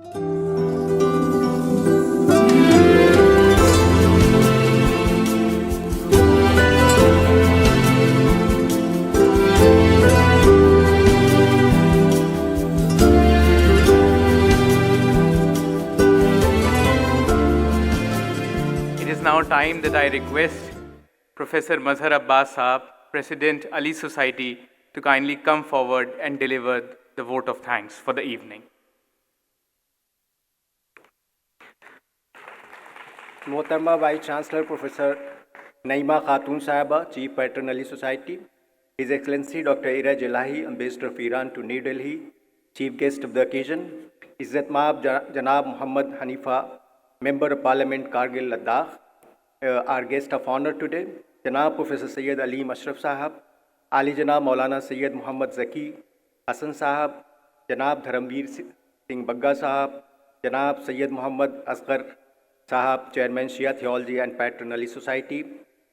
It is now time that I request Professor Mazhar Abbas Saab, President Ali Society, to kindly come forward and deliver the vote of thanks for the evening. Mohtarma Vice Chancellor Professor Naima Khatun Sahaba, Chief Patron Ali Society, His Excellency Dr. Iraj Elahi, Ambassador of Iran to New Delhi, Chief Guest of the occasion, Izzat Maab Janab Muhammad Hanifa, Member of Parliament Kargil Ladakh, our guest of honor today, Janab Professor Sayyid Ali Ashraf Sahab, Ali Janab Maulana Sayyid Muhammad Zaki Hassan Sahab, Janab Dharamveer Singh Bagga Sahab, Janab Sayyid Muhammad Asghar Sahab, Chairman Shia Theology and Patron Ali Society,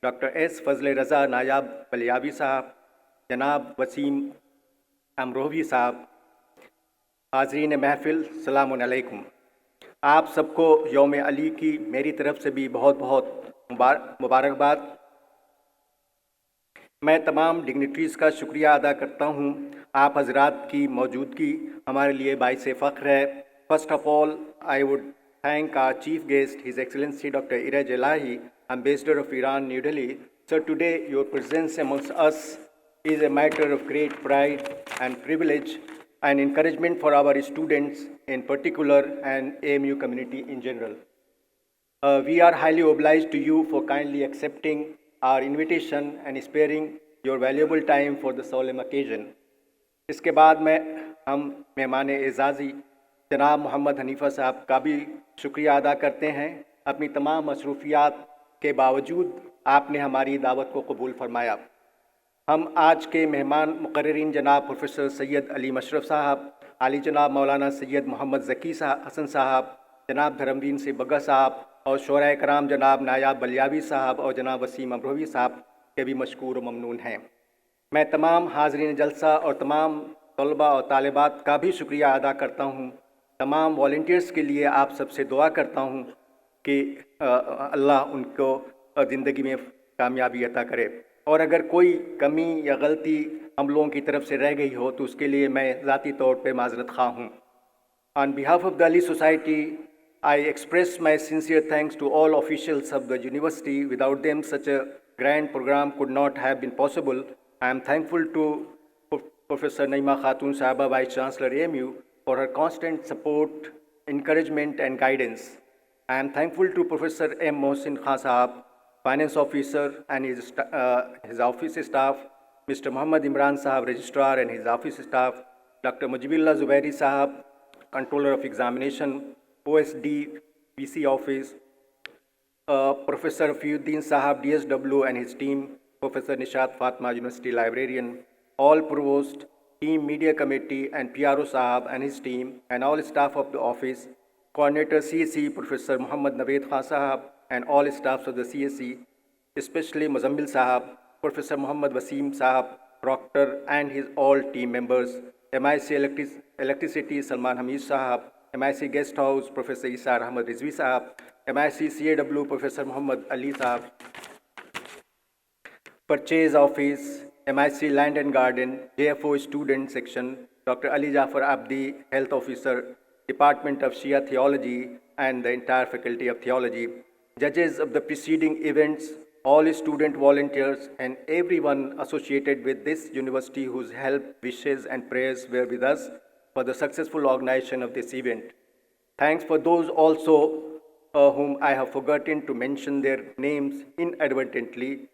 Dr. S. Fazle Raza Nayab Balyavi Sahab, Janab Wasim Amrohi Sahab, हाज़रीन महफ़िल सलामुन अलैकुम। आप सबको यौम अली की मेरी तरफ से भी बहुत बहुत मुबारकबाद। मैं तमाम डिग्निटरीज़ का शुक्रिया अदा करता हूँ। आप हजरात की मौजूदगी हमारे लिए बाइस फ़ख्र है। First of all I would thank our chief guest, His Excellency Dr. Iraj Elahi, Ambassador of Iran, New Delhi. Sir, today your presence amongst us is a matter of great pride and privilege and encouragement for our students in particular and AMU community in general. We are highly obliged to you for kindly accepting our invitation and sparing your valuable time for the solemn occasion. इसके बाद में हम मेहमान एज़ाज़ी जनाब मोहम्मद हनीफ़ा साहब का भी शुक्रिया अदा करते हैं। अपनी तमाम मसरूफियात के बावजूद आपने हमारी दावत को कबूल फरमाया। हम आज के मेहमान मुकर्ररीन जनाब प्रोफेसर सैयद अली अशरफ साहब, आली जनाब मौलाना सैयद मोहम्मद ज़की हसन साहब, जनाब धर्मवीर सिंह बग्गा साहब और शोराए कराम जनाब नायाब बलियावी साहब और जनाब वसीम अमरोही साहब के भी मशकूर व ममनून हैं। मैं तमाम हाज़रीन जलसा और तमाम तलबा और तालिबात का भी शुक्रिया अदा करता हूँ। तमाम वॉलंटियर्स के लिए आप सबसे दुआ करता हूँ कि अल्लाह उनको ज़िंदगी में कामयाबी अता करे, और अगर कोई कमी या गलती हम लोगों की तरफ से रह गई हो तो उसके लिए मैं ज़ाती तौर पे माज़रत ख़्वाह हूँ। On behalf of the Ali society I express my sincere thanks to all officials of the university. Without them such a grand program could not have been possible. I am thankful to professor Naima Khatoon Sahiba, vice chancellor AMU, for her constant support, encouragement and guidance. I am thankful to Professor M. Mohsin Khan Sahab, Finance Officer and his office staff, Mr. Muhammad Imran Sahab, Registrar and his office staff, Dr. Mujibullah Zubairi Sahab, Controller of Examination, OSD, PC Office, Professor Fiuddin Sahab, DSW and his team, Professor Nishat Fatma, University Librarian, all Provost, Team Media Committee and PRO Sahab and his team and all staff of the office, Coordinator CSE Professor Muhammad Naveed Khan Sahab and all staffs of the CSE, especially Muzammil Sahab, Professor Muhammad Wasim Sahab, Proctor and his all team members, MIC Electricity Salman Hamid Sahab, MIC Guest House Professor Isar Ahmad Rizvi Sahab, MIC CAW Professor Muhammad Ali Sahab, Purchase Office, MIC Land and Garden, JFO Student Section, Dr. Ali Jafar Abdi, Health Officer, Department of Shia Theology and the entire Faculty of Theology, judges of the preceding events, all student volunteers and everyone associated with this university whose help, wishes and prayers were with us for the successful organization of this event. Thanks for those also whom I have forgotten to mention their names inadvertently.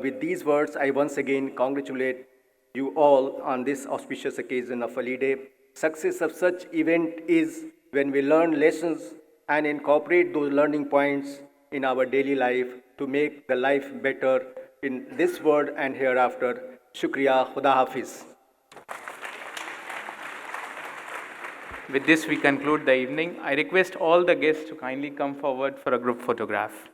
With these words, I once again congratulate you all on this auspicious occasion of Ali Day. Success of such event is when we learn lessons and incorporate those learning points in our daily life to make the life better in this world and hereafter. Shukriya, Khuda Hafiz. With this, we conclude the evening. I request all the guests to kindly come forward for a group photograph.